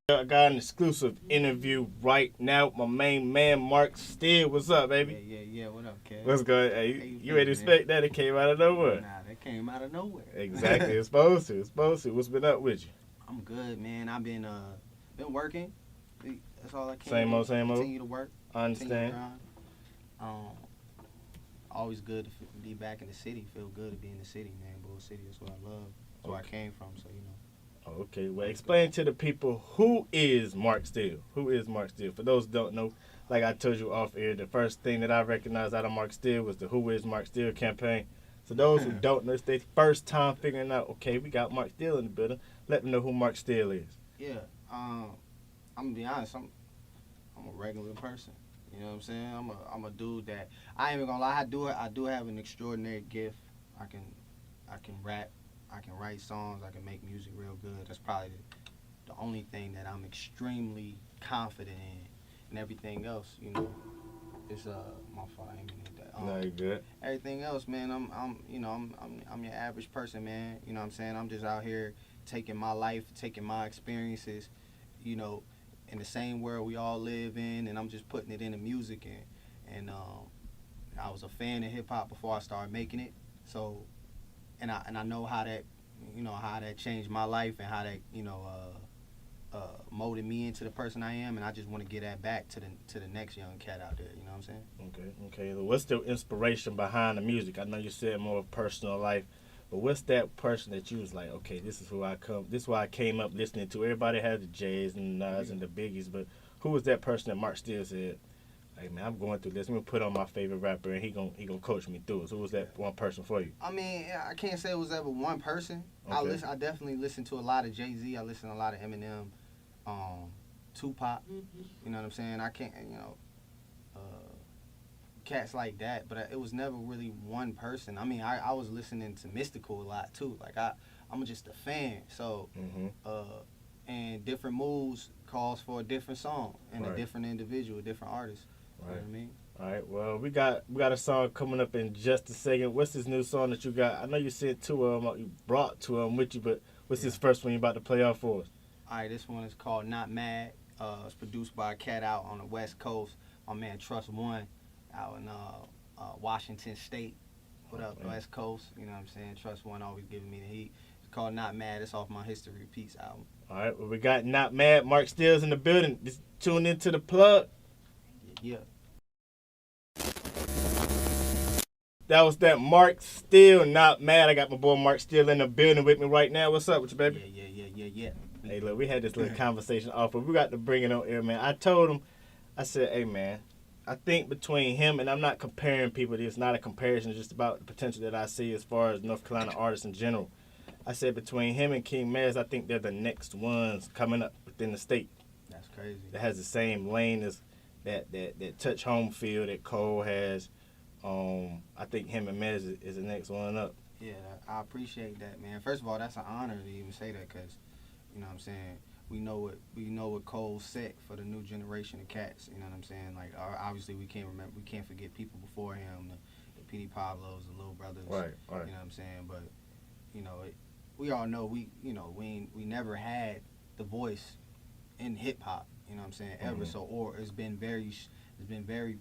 I got an exclusive interview right now with my main man, Mark Steele. What's up, baby? Yeah. What up, Kev? What's good? Hey, How you ready to expect that? It came out of nowhere. Nah, that came out of nowhere. Exactly. It's supposed to. It's supposed to. What's been up with you? I'm good, man. I've been working. That's all I can Same do. old, same old. Continue to work. I Continue to understand. grind. Always good to be back in the city. Feel good to be in the city, man. Bull City. That's what I love. That's where I came from. So Okay, well, explain to the people who is Mark Steele. Who is Mark Steele? For those who don't know, like I told you off air, the first thing that I recognized out of Mark Steele was the Who is Mark Steele campaign. So those who don't know, it's their first time figuring out, okay, we got Mark Steele in the building. Let them know who Mark Steele is. Yeah. I'm gonna be honest. I'm a regular person. You know what I'm saying? I'm a dude that I ain't even gonna lie. I do have an extraordinary gift. I can rap. I can write songs. I can make music real good. That's probably the only thing that I'm extremely confident in. And everything else, it's my fault. I ain't mean that. No, you good. Everything else, man. I'm your average person, man. You know what I'm saying? I'm just out here taking my life, taking my experiences, you know, in the same world we all live in, and I'm just putting it into music. And I was a fan of hip hop before I started making it. So, and I know how that changed my life and how that molded me into the person I am, and I just want to get that back to the next young cat out there. You know what I'm saying? Okay. What's the inspiration behind the music? I know you said more of personal life, but what's that person that you was like, okay, this is why I came up listening to. Everybody had the J's and the Nas and the Biggies, but who was that person that Mark Steele said, hey man, I'm going through this. I'm gonna put on my favorite rapper, and he gonna coach me through it. So who was that one person for you? I mean, I can't say it was ever one person. Okay. I definitely listen to a lot of Jay-Z. I listen to a lot of Eminem, Tupac. You know what I'm saying? I can't, uh, cats like that. But it was never really one person. I mean, I was listening to Mystical a lot too. Like I'm just a fan. So, and different moves calls for a different song and a different individual, a different artist. Right. You know what I mean? All right. Well, we got a song coming up in just a second. What's this new song that you got? I know you sent two of them. You brought two of them with you, but what's this first one you about to play off for us? All right, this one is called Not Mad. It's produced by a cat out on the West Coast. My man Trust One out in Washington State. What up, West Coast? You know what I'm saying? Trust One always giving me the heat. It's called Not Mad. It's off my History Repeats album. All right. Well, we got Not Mad. Mark Steele's in the building. Just tune into the plug. Yeah. That was that Mark Steele, Not Mad. I got my boy Mark Steele in the building with me right now. What's up with you, baby? Yeah. Hey, look, we had this little conversation off, but we got to bring it on air, man. I told him, I said, hey, man, I think between him, and I'm not comparing people, it's not a comparison, it's just about the potential that I see as far as North Carolina artists in general. I said between him and King Maz, I think they're the next ones coming up within the state. That's crazy. That has the same lane as that touch home feel that Cole has. I think him and Mez is the next one up. Yeah, I appreciate that, man. First of all, that's an honor to even say that, because, you know what I'm saying, we know what Cole set for the new generation of cats. You know what I'm saying? Like, obviously we can't forget people before him, the PD Pablos, the Little Brothers. Right. You know what I'm saying? But we all know we never had the voice in hip hop. You know what I'm saying? Ever. So, or it's been very very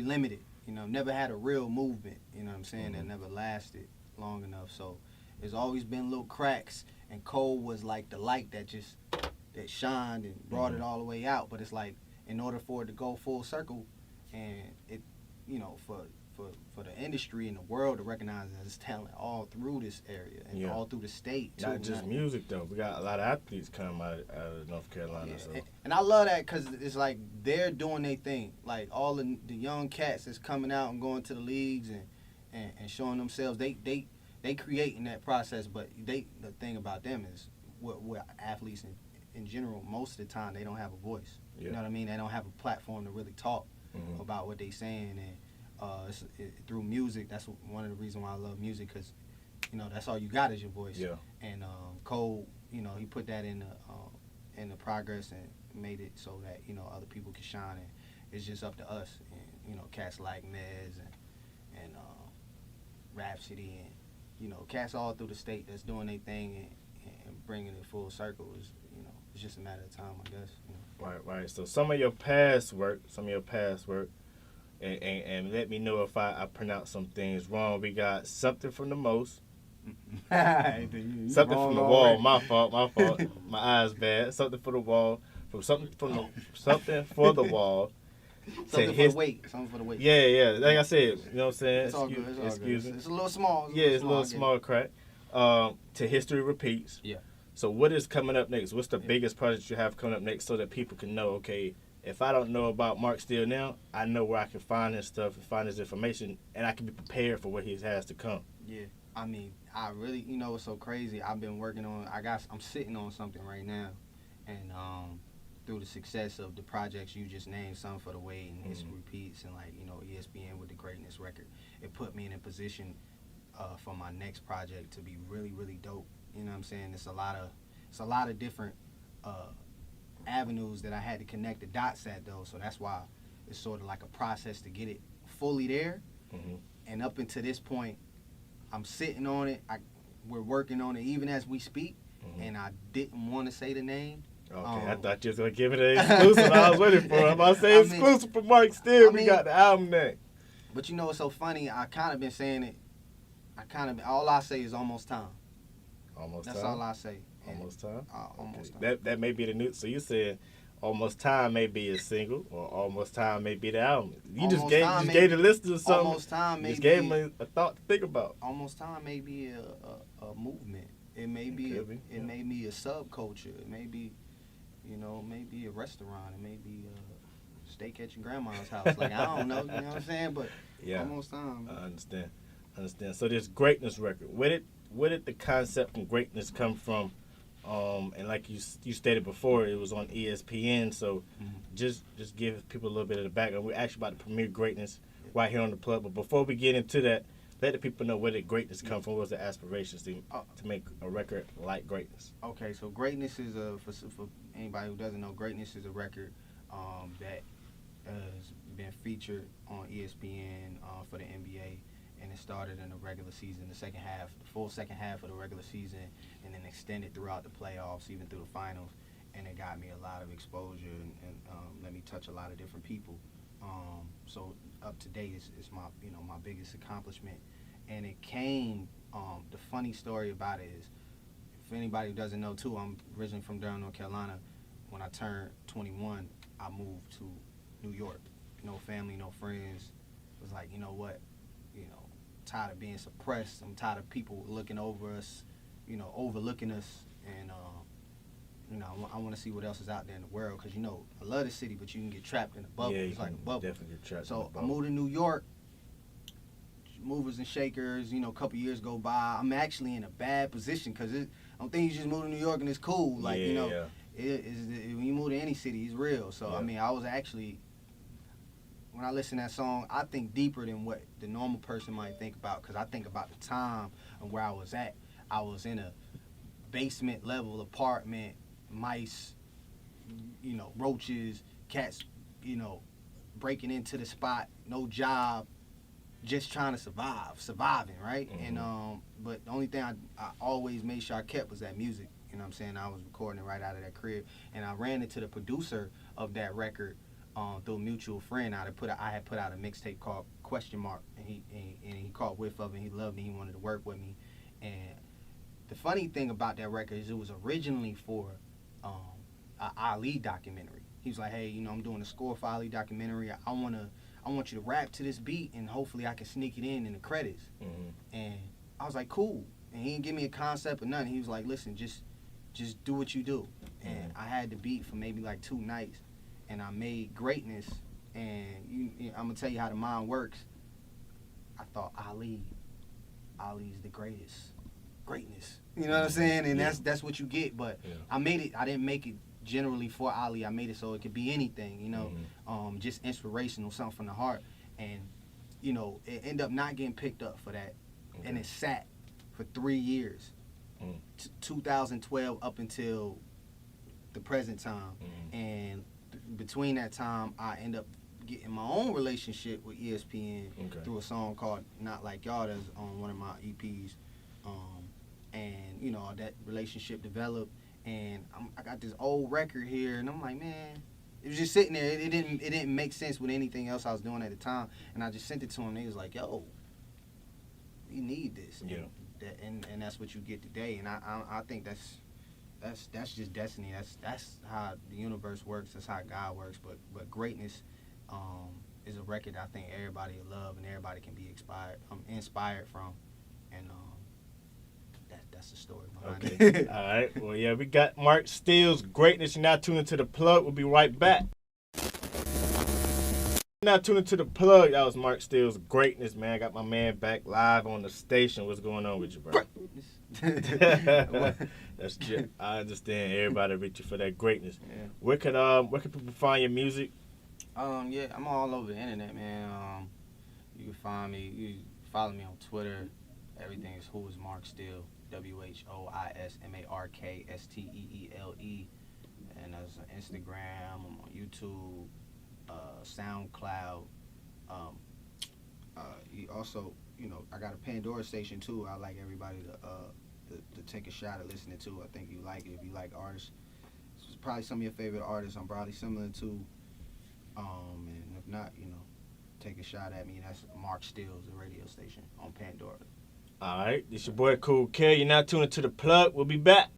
limited. Never had a real movement. You know what I'm saying? That never lasted long enough. So, there's always been little cracks. And Cole was like the light that shined and brought it all the way out. But it's like, in order for it to go full circle, and it, for the industry and the world to recognize that it's talent all through this area and all through the state too. Not just music though. We got a lot of athletes come out of North Carolina. Yeah. So. And I love that because it's like they're doing their thing. Like all the young cats that's coming out and going to the leagues and showing themselves. They creating that process, but the thing about them is what athletes in general, most of the time they don't have a voice. Yeah. You know what I mean? They don't have a platform to really talk about what they saying, and through music, that's one of the reasons why I love music, because that's all you got is your voice. Yeah. And Cole, he put that in the progress and made it so that other people can shine, and it's just up to us. And cats like Nez and Rhapsody and cats all through the state that's doing their thing and bringing it full circle is it's just a matter of time, I guess. You know? Right. So some of your past work, and let me know if I pronounce some things wrong. We got Something from the Most. You Something wrong from the Wall. already. My fault. My eyes bad. Something for the Wall. Something for the Wall. Something for the weight. Yeah. Like I said, you know what I'm saying? It's all good. Excuse me. It's a little small. It's a little small crack. To History Repeats. Yeah. So what is coming up next? What's the biggest project you have coming up next so that people can know, okay, if I don't know about Mark Steele now, I know where I can find his stuff and find his information, and I can be prepared for what he has to come. Yeah. I mean, I really, it's so crazy. I've been working on, I'm sitting on something right now. And through the success of the projects you just named, Something for the Way and History Repeats and ESPN with the Greatness record, it put me in a position for my next project to be really, really dope. You know what I'm saying? It's a lot of different avenues that I had to connect the dots at, though. So that's why it's sort of like a process to get it fully there. Mm-hmm. And up until this point, I'm sitting on it. We're working on it even as we speak. Mm-hmm. And I didn't want to say the name. Okay, I thought you was going to give it an exclusive. I was waiting for it. I'm about to say exclusive for Mark Steele. We got the album name. But what's so funny? I kind of been saying it. All I say is almost time. That's all I say. Almost time? Almost time. That may be the new. So you said Almost Time may be a single, or Almost Time may be the album. You just gave the listeners something. Almost Time may just gave them a thought to think about. Almost Time may be a movement. It may be a subculture. It may be, maybe a restaurant. It may be a steak at your grandma's house. Like, I don't know. You know what I'm saying? But Almost Time. I understand. So this Greatness record, where did the concept from Greatness come from? And like you stated before, it was on ESPN. So just give people a little bit of the background. We're actually about to premiere Greatness right here on the plug. But before we get into that, let the people know where did Greatness come from. What was the aspirations to make a record like Greatness? Okay, so Greatness is for anybody who doesn't know, Greatness is a record that has been featured on ESPN for the NBA. And it started in the regular season, the full second half of the regular season, and then extended throughout the playoffs, even through the finals. And it got me a lot of exposure and let me touch a lot of different people. So up to date is my my biggest accomplishment. And it came. The funny story about it is, if anybody who doesn't know too, I'm originally from Durham, North Carolina. When I turned 21, I moved to New York. No family, no friends. It was like, you know what? Tired of being suppressed. I'm tired of people looking over us, overlooking us, and I want to see what else is out there in the world. Because I love the city, but you can get trapped in a bubble. Yeah, it's like a bubble. Definitely get trapped. So I moved to New York. Movers and shakers. A couple years go by. I'm actually in a bad position because I don't think you just move to New York and it's cool. Like when you move to any city, it's real. So I was actually. When I listen to that song, I think deeper than what the normal person might think about, because I think about the time and where I was at. I was in a basement level apartment, mice, roaches, cats, breaking into the spot, no job, just trying to surviving, right? Mm-hmm. And but the only thing I always made sure I kept was that music. You know what I'm saying? I was recording it right out of that crib, and I ran into the producer of that record. Through a mutual friend, I had put out a mixtape called Question Mark, and he caught whiff of it. He loved me. He wanted to work with me. And the funny thing about that record is it was originally for an Ali documentary. He was like, hey, I'm doing a score for Ali documentary. I want you to rap to this beat, and hopefully I can sneak it in the credits. Mm-hmm. And I was like, cool. And he didn't give me a concept or nothing. He was like, listen, just do what you do. Mm-hmm. And I had the beat for maybe like 2 nights. And I made Greatness, and I'm gonna tell you how the mind works. I thought Ali's the greatness. You know what I'm saying? And that's what you get. But I made it. I didn't make it generally for Ali. I made it so it could be anything. Mm-hmm. Just inspirational, something from the heart. And it ended up not getting picked up for that, and it sat for 3 years, 2012 up until the present time, and between that time, I end up getting my own relationship with ESPN through a song called Not Like Y'all that's on one of my EPs. And, that relationship developed, and I got this old record here, and I'm like, man, it was just sitting there. It didn't make sense with anything else I was doing at the time, and I just sent it to him. And he was like, yo, you need this, and that's what you get today. And I think that's just destiny. That's how the universe works. That's how God works. But greatness is a record I think everybody will love and everybody can be inspired from, and that's the story behind it. All right. Well, yeah, we got Mark Steele's Greatness. You're now tuning to The Plug. We'll be right back. Now tuning to The Plug. That was Mark Steele's Greatness, man. I got my man back live on the station. What's going on with you, bro? That's just, I understand everybody reach you for that greatness. Yeah. Where can people find your music? Yeah, I'm all over the internet, man. You can find me. You can follow me on Twitter. Everything is Who is Mark Steele. WHOISMARKSTEELE. And that's on Instagram. I'm on YouTube, SoundCloud. You also, I got a Pandora station too. I like everybody to take a shot at listening to. I think you like it if you like artists. It's probably some of your favorite artists I'm probably similar to. And if not, take a shot at me. That's Mark Steele's the radio station on Pandora. All right, this your boy Cool K. You're now tuning to The Plug. We'll be back.